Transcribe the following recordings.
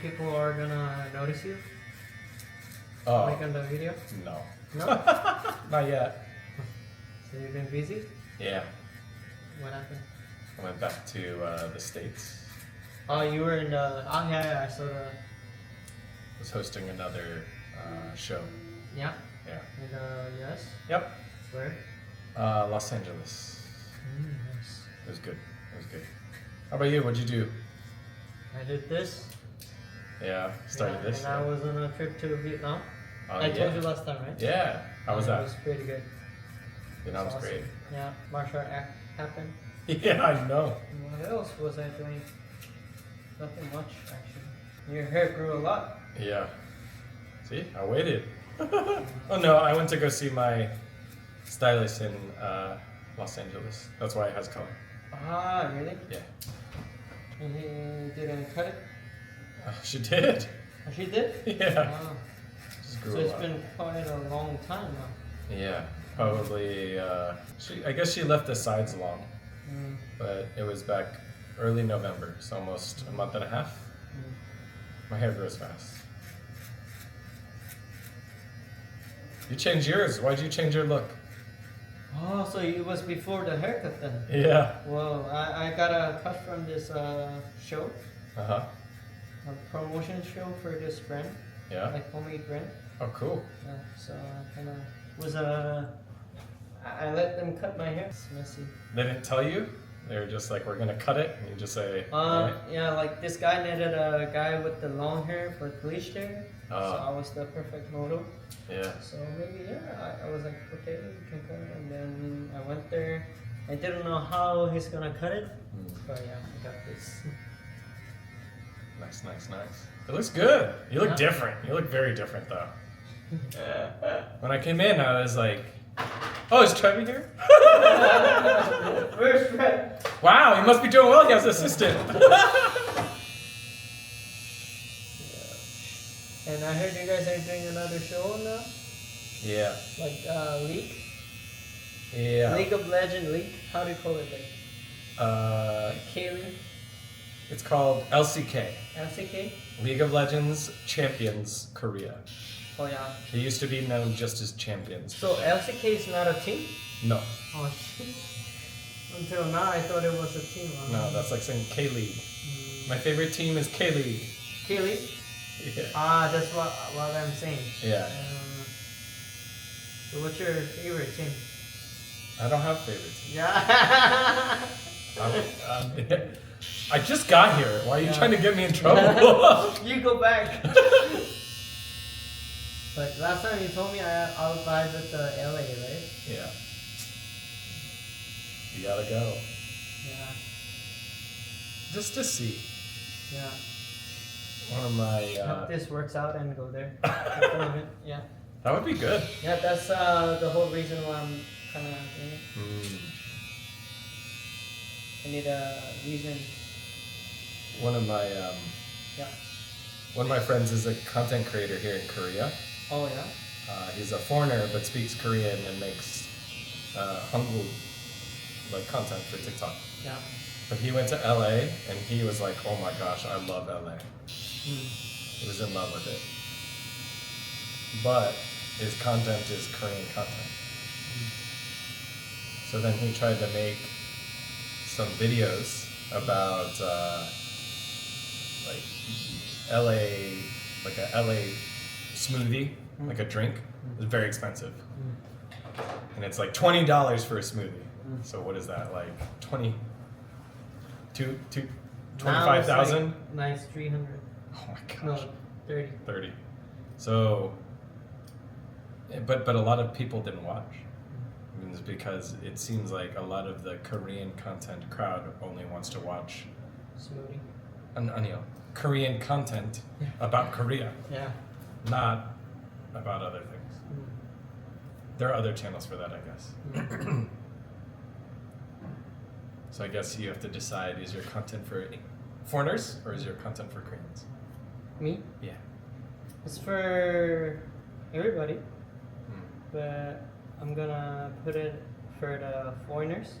people are gonna notice you? Oh, Like on the video? no. No? Not yet. So you've been busy? Yeah. What happened? I went back to the States. Oh, you were in the... Oh, yeah, I saw the... Was hosting another show. Yeah? Yeah. In the US? Yep. Where? Los Angeles. Nice. It was good. It was good. How about you? What'd you do? I did this. Yeah. Started this. And I was on a trip to Vietnam. Oh, I yeah. told you last time, right? Yeah. How was It that? was pretty good. Vietnam's Awesome. great. Yeah, martial art happened. Yeah, I know. And what else was I doing? Nothing much, actually. Your hair grew a lot. Yeah. See, I waited. Oh no, I went to go see my stylist in Los Angeles. That's why it has color. Ah, really? Yeah. And he didn't cut it? She did. Oh, she did? Yeah. Ah. Just grew So a it's lot. been quite a long time now. Yeah. Probably. I guess she left the sides long, Mm. but it was back early November, so almost a month and a half. Mm. My hair grows fast. You changed yours. Why'd you change your look? Oh, so it was before the haircut then? Yeah. Well, I got a cut from this show, Uh-huh. a promotion show for this brand, Yeah. like homemade brand. Oh, cool. Yeah, so I kind of was I let them cut my hair. It's messy. They didn't tell you? They were just like, we're gonna cut it, and you just say, "Alright." Yeah, like this guy needed a guy with the long hair but bleached hair. So Oh. I was the perfect model. Yeah. So maybe I was like, okay, you can cut it. And then I went there. I didn't know how he's gonna cut it, but yeah, I got this. Nice, nice, nice. It looks good. You look Yeah. different. You look very different, though. When I came in, I was like, oh, is Trevi here? Where's Fred? Wow, he must be doing well. He has an assistant. And I heard you guys are doing another show now, Yeah. like League, Yeah. League of Legends League. How do you call it? Like K-League, It's called LCK. LCK. League of Legends Champions Korea. Oh yeah. They used to be known just as Champions. So LCK is not a team? No. Oh shit. Until now I thought it was a team. No, that's like saying K-League. Mm. My favorite team is K-League. K-League? Yeah. Ah, that's what I'm saying. Yeah. So what's your favorite team? I don't have favorites. Yeah. I just got here. Why are you Yeah. trying to get me in trouble? You go back. But last time you told me I'll buy with the LA, right? Yeah. You gotta go. Yeah. Just to see. Yeah. One of my. Hope this works out and go there. Yeah. That would be good. Yeah, that's the whole reason why I'm kind of doing it. I need a reason. One of my Yeah. one of my friends is a content creator here in Korea. Oh yeah. He's a foreigner but speaks Korean and makes Hangul like content for TikTok. Yeah. But he went to LA and he was like, "Oh my gosh, I love LA." Mm. He was in love with it. But his content is Korean content. So then he tried to make some videos about like LA, like a LA smoothie, like a drink. It's very expensive. And it's like $20 for a smoothie. So what is that, like 25,000? Nice 300. Oh my gosh. No, 30. 30. So, but a lot of people didn't watch. It's because it seems like a lot of the Korean content crowd only wants to watch Smoothie. Korean content about Korea, Yeah. not about other things. There are other channels for that, I guess. So I guess you have to decide, is your content for foreigners or is your content for Koreans? Me? Yeah. It's for everybody, but I'm gonna put it for the foreigners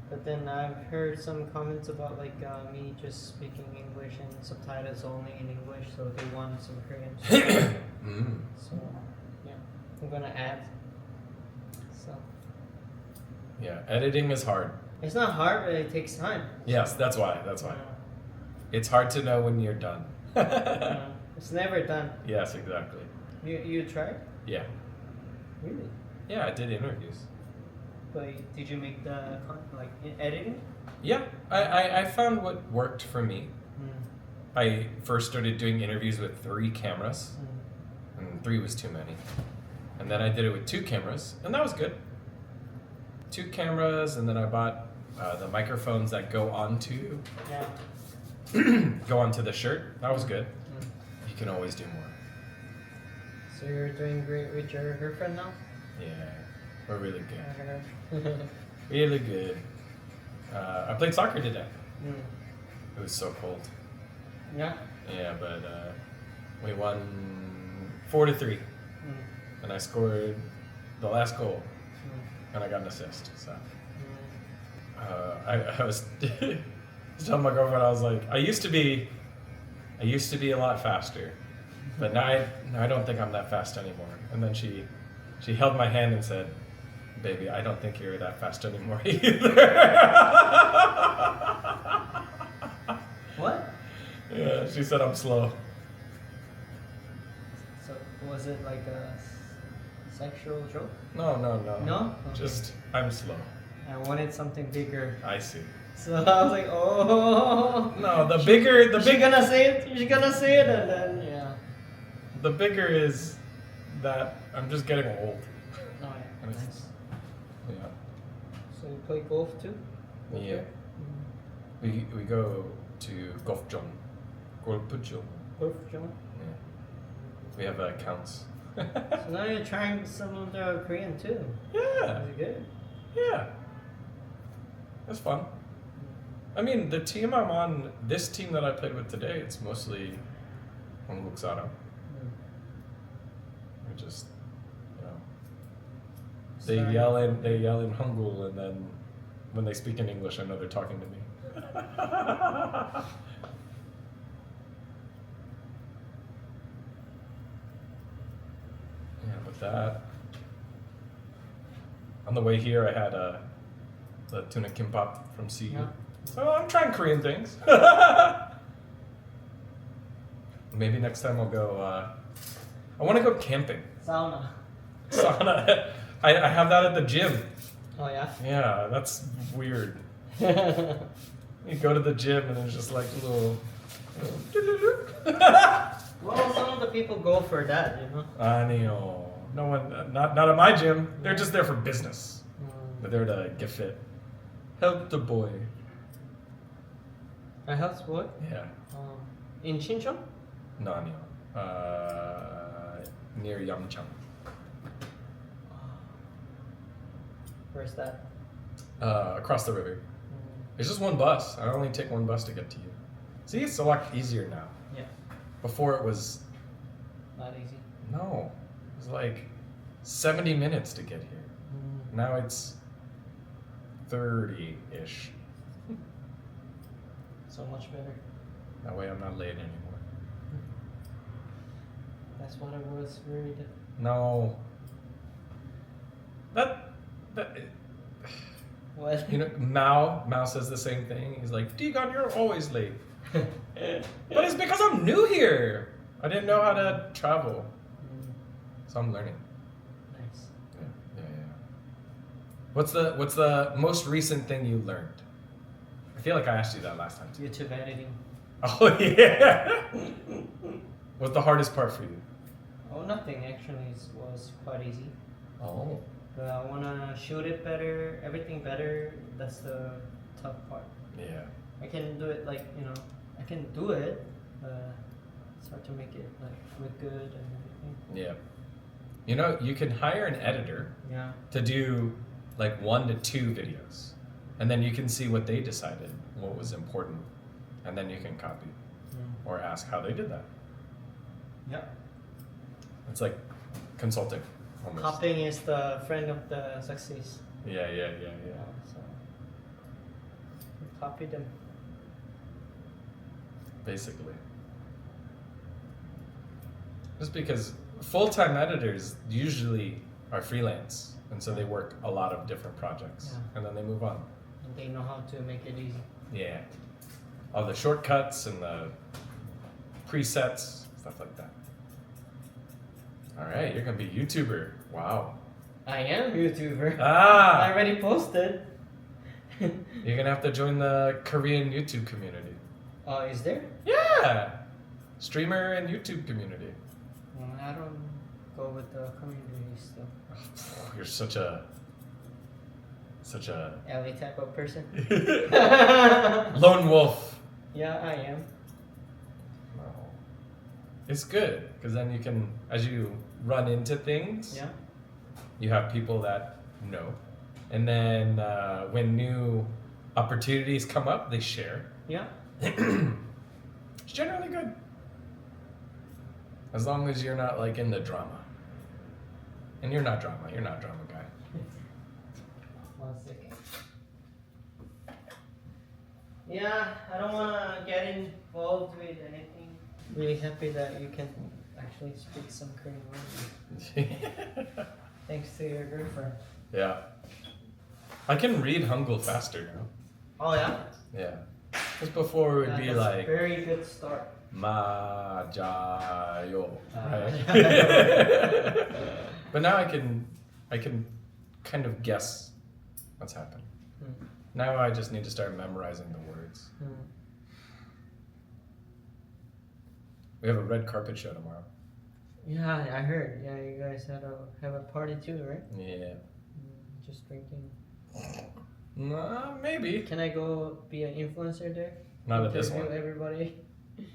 But then I've heard some comments about like me just speaking English and subtitles only in English, so they want some Korean. So yeah, I'm gonna add. So Yeah, editing is hard. it's not hard, but it takes time. Yes, that's why. It's hard to know when you're done. It's never done. Yes, exactly. You tried? Yeah. Really? Yeah, I did interviews. But did you make the editing? Yeah, I found what worked for me. I first started doing interviews with 3 cameras, and 3 was too many. And then I did it with 2 cameras, and that was good. 2 cameras, and then I bought the microphones that go onto the shirt. That was good. You can always do more. So you're doing great with your girlfriend now? Yeah, we're really good. Okay. Really good. I played soccer today. It was so cold. Yeah. Yeah, but we won 4-3, and I scored the last goal, and I got an assist. So I was telling my girlfriend, I was like, I used to be a lot faster, but now I don't think I'm that fast anymore. And then she held my hand and said, "Baby, I don't think you're that fast anymore either." What? Yeah, she said I'm slow. So was it like a sexual joke? No. No? Just I'm slow. I wanted something bigger. I see. So I was like, oh. No, the bigger, She's gonna say it. She's gonna say it, and then yeah. the bigger is that I'm just getting old. Oh yeah. Nice. Yeah. So you play golf too? Yeah. We go to golf John. Golf, John. Yeah. We have accounts. So now you're trying some of the Korean too. Yeah. Is it good? Yeah. It's fun. I mean, the team I'm on, this team that I played with today, it's mostly 한글자막. We just, they yell in Hangul, and then when they speak in English, I know they're talking to me. Yeah, with that, on the way here, I had the tuna kimbap from CU. Yeah. So I'm trying Korean things. Maybe next time I'll go. I want to go camping. Sauna. Sauna. I have that at the gym. Oh yeah. Yeah, that's weird. You go to the gym and there's just like a little. Well, some of the people go for that, you know. No one, not at my gym. They're just there for business. They're there to get fit. Help the boy. A health sport? Yeah. In Chincheon? No, 아니요. Near Yamchang. Where's that? Across the river. It's just one bus. I only take one bus to get to you. See, it's a lot easier now. Yeah. Before it was. Not easy. No. It was like 70 minutes to get here. Now it's 30-ish. So much better. That way I'm not late anymore. That's what I was worried. No. That What? you know, Mao says the same thing. He's like, Dgon, you're always late. But it's because I'm new here. I didn't know how to travel. So I'm learning. Nice. Yeah. What's the most recent thing you learned? I feel like I asked you that last time too. YouTube editing. Oh yeah. What's the hardest part for you? Oh, nothing actually. It was quite easy. Oh. But I wanna shoot it better, everything better. That's the tough part. Yeah. I can do it I can do it, but it's hard to make it look good and everything. Yeah. You can hire an editor Yeah. to do like 1 to 2 videos, and then you can see what they decided, what was important, and then you can copy or ask how they did that. Yeah. It's like consulting almost. Copying is the friend of the success. Yeah. So copy them. Basically. Just because full-time editors usually are freelance, and so they work a lot of different projects, and then they move on. And they know how to make it easy. Yeah. All the shortcuts and the presets, stuff like that. All right, you're gonna be a YouTuber. Wow. I am a YouTuber. I Ah! already posted. You're gonna have to join the Korean YouTube community. Oh, is there? Yeah! Streamer and YouTube community. Well, I don't go with the community stuff. You're such a LA type of person. lone wolf. Yeah, I am. It's good because then you can, as you run into things, Yeah. you have people that know, and then when new opportunities come up, they share. Yeah. It's generally good, as long as you're not like in the drama. And you're not drama. You're not drama guy. 1 second. Yeah, I don't wanna get involved with anything. Really happy that you can actually speak some Korean language. Thanks to your girlfriend. Yeah. I can read Hangul faster now. Oh yeah? Yeah. Because before it would be that's like a very good start. ma ja yo, right? Uh, But now I can kind of guess what's happening. Hmm. Now I just need to start memorizing the words. Hmm. We have a red carpet show tomorrow. Yeah, I heard. Yeah, you guys have a party too, right? Yeah. Just drinking. Maybe. Can I go be an influencer there? Not at this Interview one. everybody.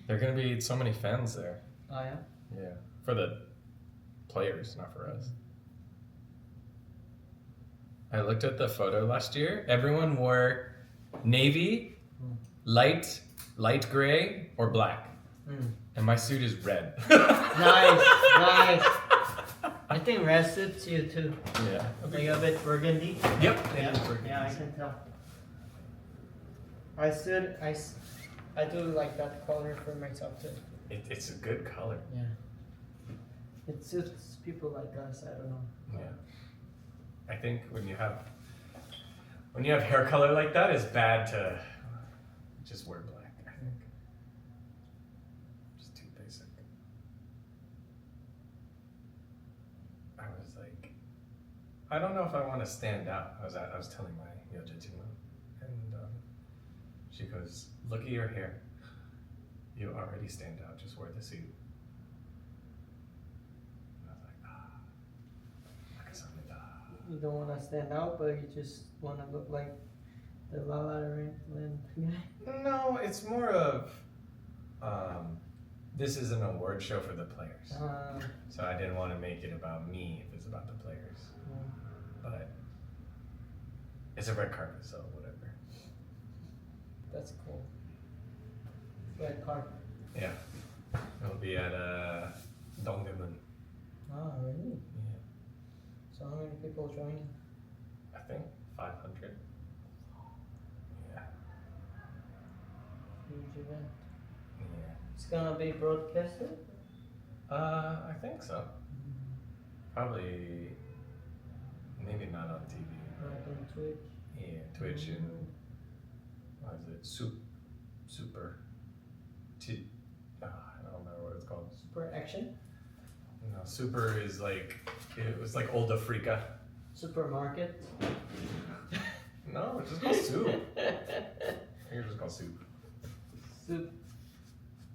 There are gonna be so many fans there. Oh yeah. Yeah. For the players, not for us. I looked at the photo last year. Everyone wore navy, light gray, or black. Mm. And my suit is red. Nice, nice. I think red suits you too. Yeah. Like a bit burgundy. Yep. Yeah, I can tell. I do like that color for myself too. It's a good color. Yeah. It suits people like us. I don't know. Yeah. I think when you have hair color like that, it's bad to just wear black. I think. Just too basic. I was like, I don't know if I want to stand out. I was telling my Yojituma, and she goes, "Look at your hair. You already stand out. Just wear the suit." And I was like, You don't want to stand out, but you just want to look like the La La Land guy. no, it's more of this is an award show for the players. So I didn't want to make it about me if it's about the players. But it's a red carpet, so whatever. That's cool. Red carpet. Yeah. It'll be at Dongdaemun. Oh, really? Yeah. So how many people joining? I think 500. Yeah. Huge event. Yeah. It's gonna be broadcasted? I think so. Probably maybe not on TV. Like on Twitch? Yeah, Twitch and what is it? Super. I don't remember what it's called. Super Action? No, Super is like it was like old Africa. Supermarket? No, it's just called Soup. I think it's just called Soup.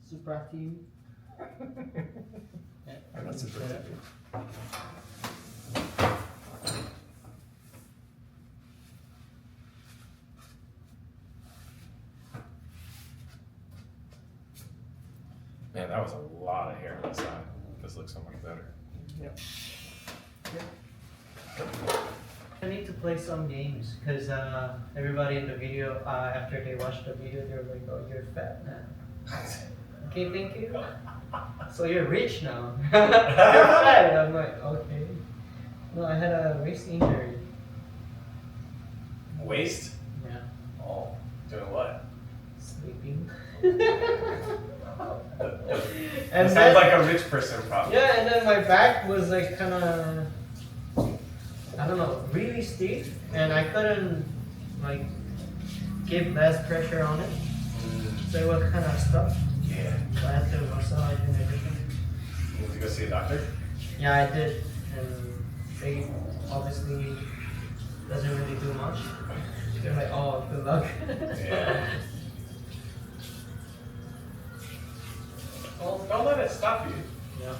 Supra Team? Yeah, I'm not super TV. Man, that was a lot of hair on the side. This looks so much better. Yep. I need to play some games because everybody in the video, after they watch the video, they're like, "Oh, you're fat now." Okay, thank you. So you're rich now. You're fat. I'm like, okay. No, I had a waist injury. Waist? Yeah. Oh. Doing what? Sleeping. That sounds like a rich person problem. Yeah, and then my back was like kind of, I don't know, really stiff, and I couldn't like give less pressure on it, so it was kind of stuck. Yeah. So I had to massage and everything. You need to go see a doctor? Yeah, I did, and they obviously doesn't really do much. They're like, oh, good luck. Yeah. Well, don't let it stop you. Yeah.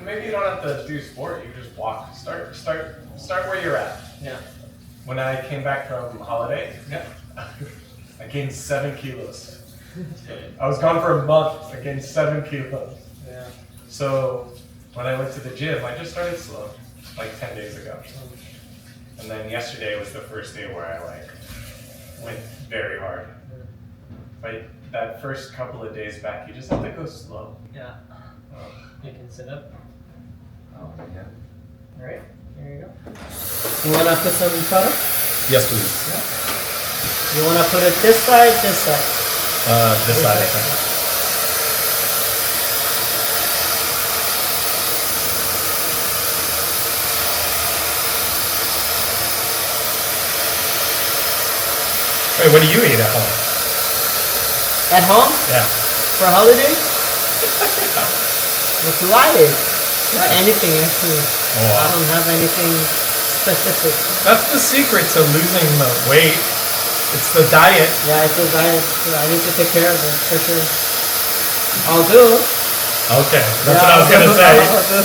Maybe you don't have to do sport. You just walk. Start where you're at. Yeah. When I came back from holiday, Yeah. I gained 7 kilos. I was gone for a month. I gained 7 kilos. Yeah. So when I went to the gym, I just started slow, like 10 days ago. And then yesterday was the first day where I like went very hard. But that first couple of days back, you just have to go slow. Yeah. You can sit up. Oh yeah. All right. Here you go. You wanna put some product? Yes, please. You wanna put it this side, this side? This side, I think. Wait, what do you eat at home? At home? Yeah. For holidays? What do I eat? Not anything actually. Oh. I don't have anything specific. That's the secret to losing the weight. It's the diet. Yeah, it's a diet. So I need to take care of it for sure. I'll do. Okay, that's what I was gonna say.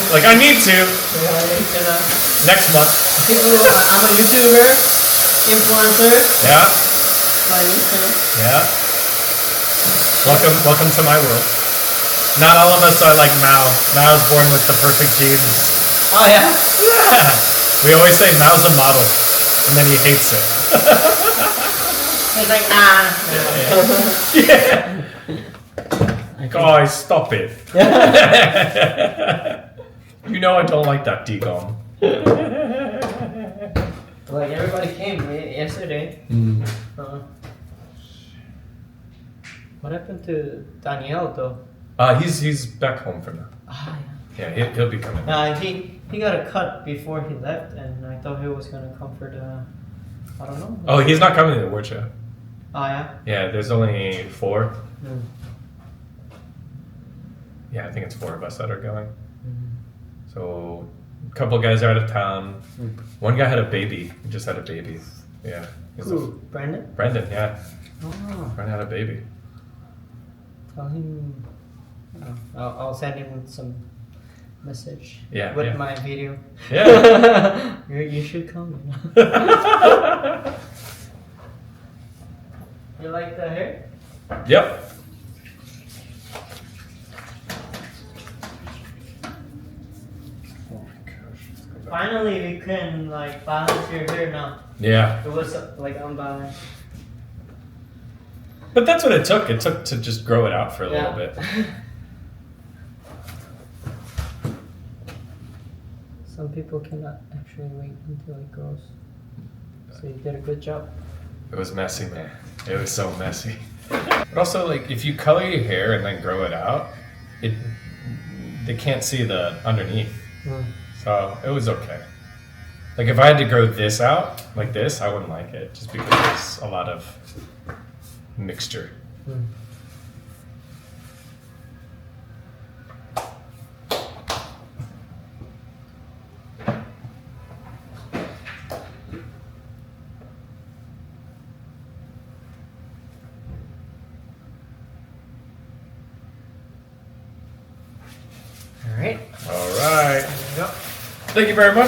Like, I need to. Yeah, I need to know. Next month. People, I'm a YouTuber, influencer, Yeah, so I need to. yeah. Welcome to my world. Not all of us are like Mao. Mao's born with the perfect genes. Oh yeah. We always say Mao's a model, and then he hates it. He's like, nah. Yeah. Guys, stop it. You know I don't like that Dgon. Like everybody came yesterday. What happened to Daniel though? He's back home for now. Ah Yeah, he'll be coming. he got a cut before he left, and I thought he was gonna come for the, I don't know. Oh, he's not coming to the award show. Oh yeah. Yeah, there's only 4. Mm. Yeah, I think it's 4 of us that are going. So, a couple guys are out of town. One guy had a baby. He just had a baby. Yeah. Who? Brandon? Brendan, yeah. Oh. Brendan had a baby. Tell him. I'll send him some message. Yeah, With yeah. my video. Yeah. You should come. You like the hair? Yep. Oh my gosh. Finally, we can like balance your hair now. Yeah. It was like unbalanced. But that's what it took. It took to just grow it out for a little bit. Some people cannot actually wait until it grows. So you did a good job. It was messy, man. It was so messy. But also, like, if you color your hair and then grow it out, they can't see the underneath. So it was okay. Like, if I had to grow this out like this, I wouldn't like it, just because there's a lot of mixture. All right. All right. There you go. Thank you very much.